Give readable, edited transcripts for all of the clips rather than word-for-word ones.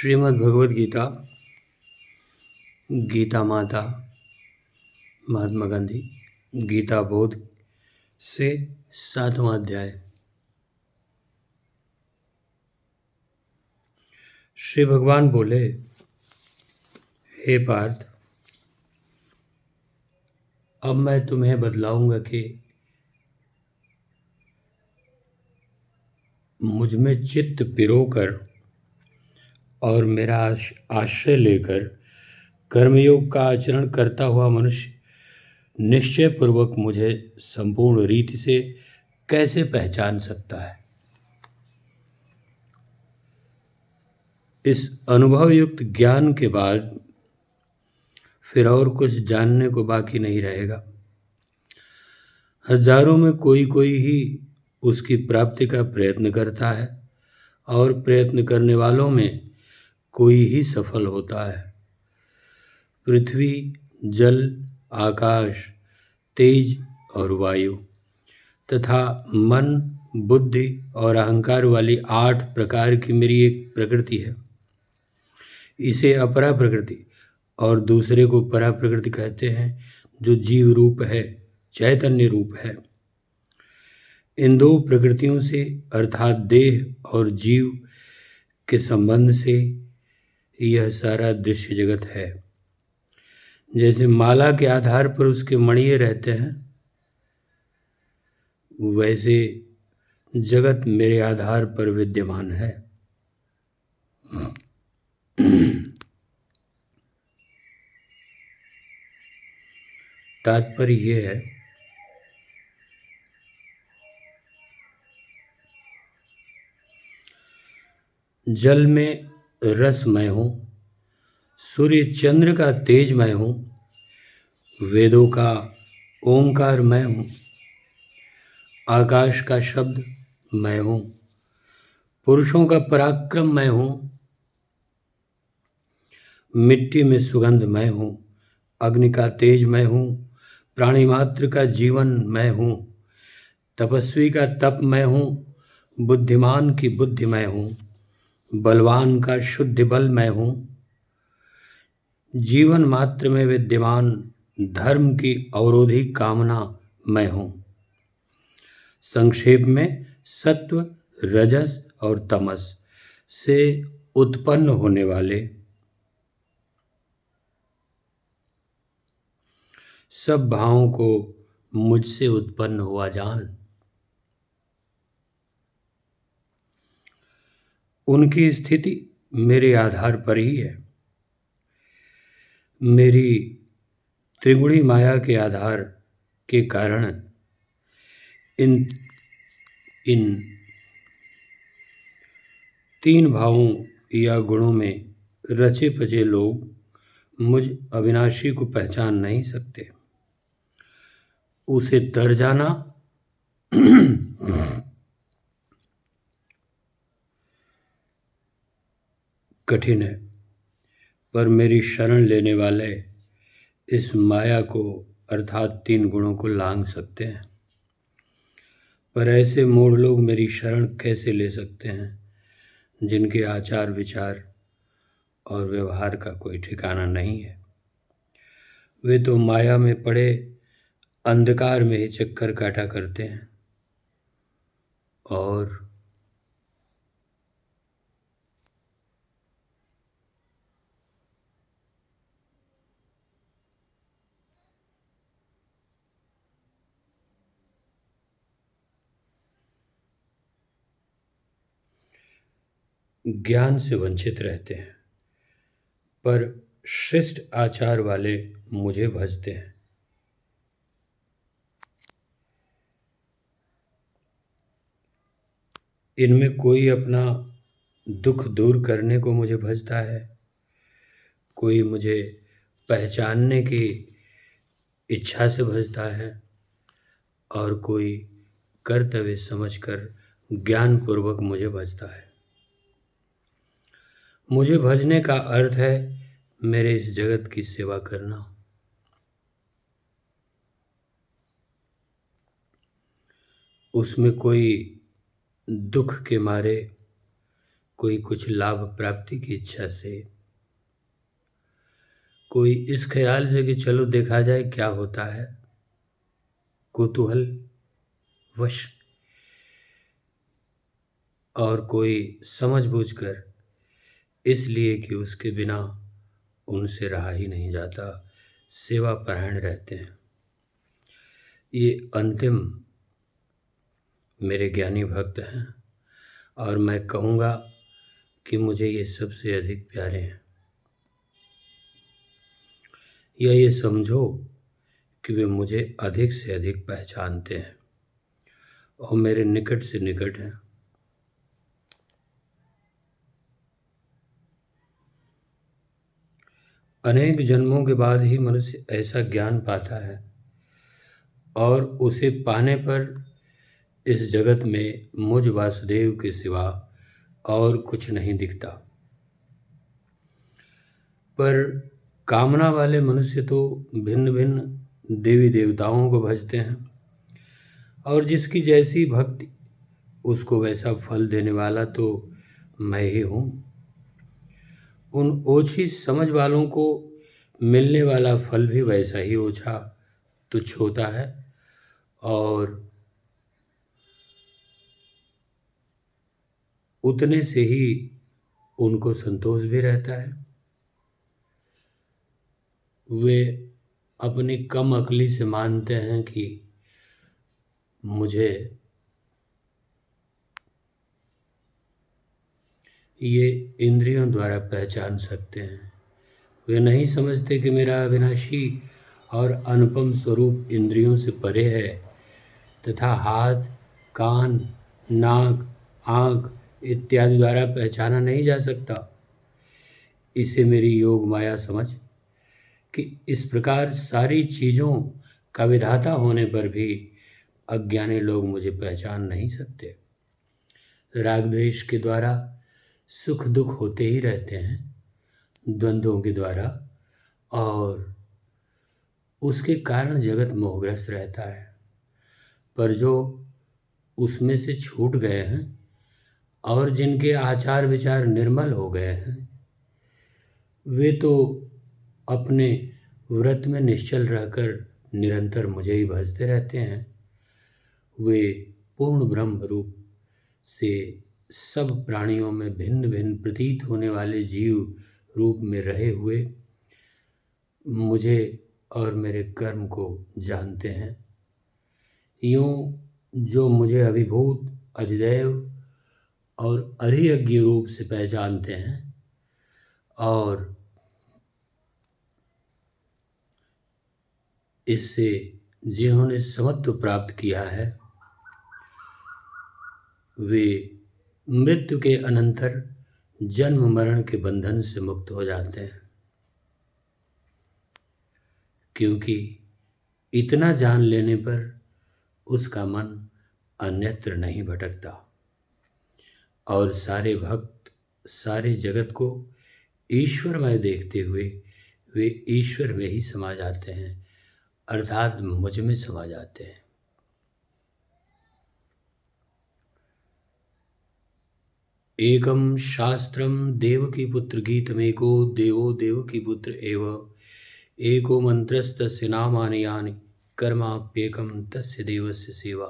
श्रीमद् भगवद गीता, गीता माता महात्मा गांधी, गीता बोध से 7वां अध्याय। श्री भगवान बोले, हे पार्थ, अब मैं तुम्हें बतलाऊंगा कि मुझ में चित्त पिरोकर और मेरा आश्रय लेकर कर्मयोग का आचरण करता हुआ मनुष्य निश्चय पूर्वक मुझे संपूर्ण रीति से कैसे पहचान सकता है। इस अनुभव युक्त ज्ञान के बाद फिर और कुछ जानने को बाकी नहीं रहेगा। हजारों में कोई कोई ही उसकी प्राप्ति का प्रयत्न करता है और प्रयत्न करने वालों में कोई ही सफल होता है। पृथ्वी, जल, आकाश, तेज और वायु तथा मन, बुद्धि और अहंकार वाली 8 प्रकार की मेरी एक प्रकृति है। इसे अपरा प्रकृति और दूसरे को परा प्रकृति कहते हैं, जो जीव रूप है, चैतन्य रूप है। इन 2 प्रकृतियों से अर्थात देह और जीव के संबंध से यह सारा दृश्य जगत है। जैसे माला के आधार पर उसके मणिये रहते हैं, वैसे जगत मेरे आधार पर विद्यमान है। तात्पर्य यह है, जल में रस मैं हूँ, सूर्य चंद्र का तेज मैं हूँ, वेदों का ओंकार मैं हूँ, आकाश का शब्द मैं हूँ, पुरुषों का पराक्रम मैं हूँ, मिट्टी में सुगंध मैं हूँ, अग्नि का तेज मैं हूँ, प्राणी मात्र का जीवन मैं हूँ, तपस्वी का तप मैं हूँ, बुद्धिमान की बुद्धि मैं हूँ, बलवान का शुद्ध बल मैं हूँ, जीवन मात्र में विद्यमान धर्म की अवरोधी कामना मैं हूँ। संक्षेप में सत्व, रजस और तमस से उत्पन्न होने वाले सब भावों को मुझसे उत्पन्न हुआ जान। उनकी स्थिति मेरे आधार पर ही है। मेरी त्रिगुणी माया के आधार के कारण इन 3 भावों या गुणों में रचे पचे लोग मुझ अविनाशी को पहचान नहीं सकते। उसे तर जाना कठिन है, पर मेरी शरण लेने वाले इस माया को अर्थात 3 गुणों को लांघ सकते हैं। पर ऐसे मूढ़ लोग मेरी शरण कैसे ले सकते हैं, जिनके आचार विचार और व्यवहार का कोई ठिकाना नहीं है। वे तो माया में पड़े अंधकार में ही चक्कर काटा करते हैं और ज्ञान से वंचित रहते हैं। पर शिष्ट आचार वाले मुझे भजते हैं। इनमें कोई अपना दुख दूर करने को मुझे भजता है, कोई मुझे पहचानने की इच्छा से भजता है और कोई कर्तव्य समझकर ज्ञानपूर्वक मुझे भजता है। मुझे भजने का अर्थ है मेरे इस जगत की सेवा करना। उसमें कोई दुख के मारे, कोई कुछ लाभ प्राप्ति की इच्छा से, कोई इस ख्याल से कि चलो देखा जाए क्या होता है, कुतूहल वश, और कोई समझबूझकर इसलिए कि उसके बिना उनसे रहा ही नहीं जाता, सेवा परायण रहते हैं। ये अंतिम मेरे ज्ञानी भक्त हैं और मैं कहूँगा कि मुझे ये सबसे अधिक प्यारे हैं। या ये समझो कि वे मुझे अधिक से अधिक पहचानते हैं और मेरे निकट से निकट हैं। अनेक जन्मों के बाद ही मनुष्य ऐसा ज्ञान पाता है और उसे पाने पर इस जगत में मुझ वासुदेव के सिवा और कुछ नहीं दिखता। पर कामना वाले मनुष्य तो भिन्न भिन्न देवी देवताओं को भजते हैं और जिसकी जैसी भक्ति उसको वैसा फल देने वाला तो मैं ही हूँ। उन ओछी समझ वालों को मिलने वाला फल भी वैसा ही ओछा तुच्छ होता है और उतने से ही उनको संतोष भी रहता है। वे अपनी कम अकली से मानते हैं कि मुझे ये इंद्रियों द्वारा पहचान सकते हैं। वे नहीं समझते कि मेरा अविनाशी और अनुपम स्वरूप इंद्रियों से परे है तथा हाथ, कान, नाक, आँख इत्यादि द्वारा पहचाना नहीं जा सकता। इसे मेरी योग माया समझ कि इस प्रकार सारी चीज़ों का विधाता होने पर भी अज्ञानी लोग मुझे पहचान नहीं सकते। राग द्वेष के द्वारा सुख दुख होते ही रहते हैं, द्वंद्वों के द्वारा, और उसके कारण जगत मोहग्रस्त रहता है। पर जो उसमें से छूट गए हैं और जिनके आचार विचार निर्मल हो गए हैं, वे तो अपने व्रत में निश्चल रहकर निरंतर मुझे ही भजते रहते हैं। वे पूर्ण ब्रह्म रूप से सब प्राणियों में भिन्न भिन्न प्रतीत होने वाले जीव रूप में रहे हुए मुझे और मेरे कर्म को जानते हैं। यूँ जो मुझे अभिभूत, अधिदैव और अधियज्ञ रूप से पहचानते हैं और इससे जिन्होंने समत्व प्राप्त किया है, वे मृत्यु के अनंतर जन्म मरण के बंधन से मुक्त हो जाते हैं, क्योंकि इतना जान लेने पर उसका मन अन्यत्र नहीं भटकता और सारे भक्त सारे जगत को ईश्वरमय देखते हुए वे ईश्वर में ही समा जाते हैं, अर्थात मुझ में समा जाते हैं। एकम शास्त्रम देवकीपुत्र गीतमेको देवो देवकीपुत्र एव एको मंत्रस्तस्य नामानि यानि कर्माप्येकं तस्य देवस्य सेवा।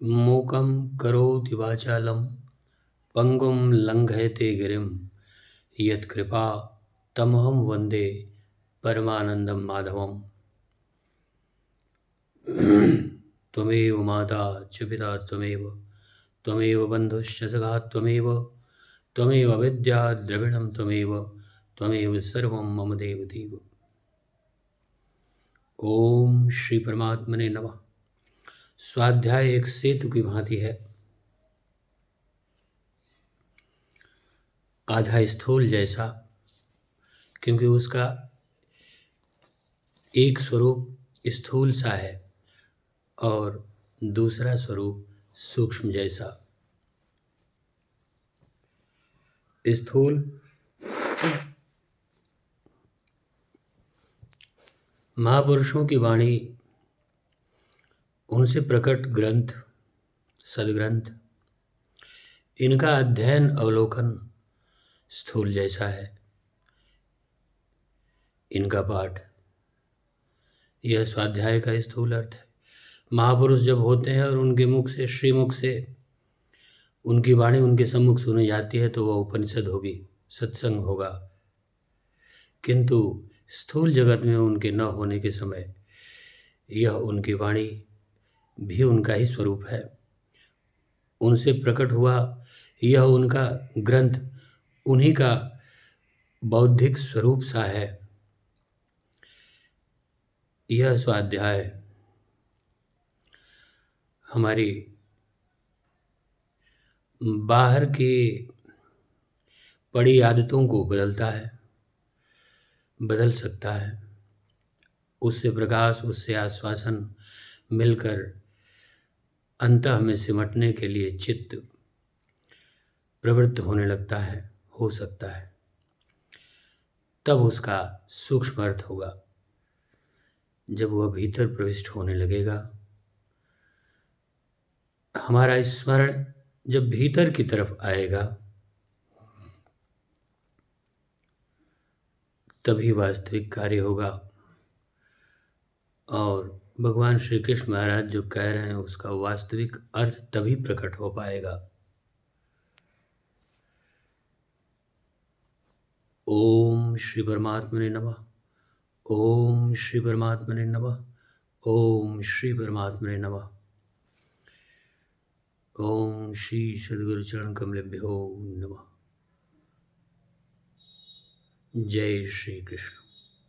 मूकं करोति वाचालं पंगुं लंघयते गिरिं यत्कृपा तमहं वन्दे परमानंदं माधवम्। त्वमेव माता च पिता त्वमेव बन्धुश्च सखा त्वमेव विद्या द्रविणं त्वमेव सर्वं मम देव देव। ओम श्री परमात्मने नमः। स्वाध्याय एक सेतु की भांति है, आधा स्थूल जैसा, क्योंकि उसका एक स्वरूप स्थूल सा है और दूसरा स्वरूप सूक्ष्म जैसा। स्थूल महापुरुषों की वाणी, उनसे प्रकट ग्रंथ सद्ग्रंथ, इनका अध्ययन अवलोकन स्थूल जैसा है। इनका पाठ, यह स्वाध्याय का स्थूल अर्थ है। महापुरुष जब होते हैं और उनके मुख से, श्रीमुख से उनकी वाणी उनके सम्मुख सुनी जाती है तो वह उपनिषद होगी, सत्संग होगा। किंतु स्थूल जगत में उनके न होने के समय यह उनकी वाणी भी उनका ही स्वरूप है। उनसे प्रकट हुआ यह उनका ग्रंथ उन्हीं का बौद्धिक स्वरूप सा है। यह स्वाध्याय हमारी बाहर की पड़ी आदतों को बदलता है, बदल सकता है। उससे प्रकाश, उससे आश्वासन मिलकर अंतः में सिमटने के लिए चित्त प्रवृत्त होने लगता है, हो सकता है। तब उसका सूक्ष्म अर्थ होगा। जब वह भीतर प्रविष्ट होने लगेगा, हमारा स्मरण जब भीतर की तरफ आएगा, तभी वास्तविक कार्य होगा। और भगवान श्री कृष्ण महाराज जो कह रहे हैं उसका वास्तविक अर्थ तभी प्रकट हो पाएगा। ओम श्री परमात्मने नमः। ओम श्री परमात्मने नमः। ओम श्री परमात्मने नमः। ओम श्री सद्गुरु चरण कमलेभ्यो नमः। जय श्री कृष्ण।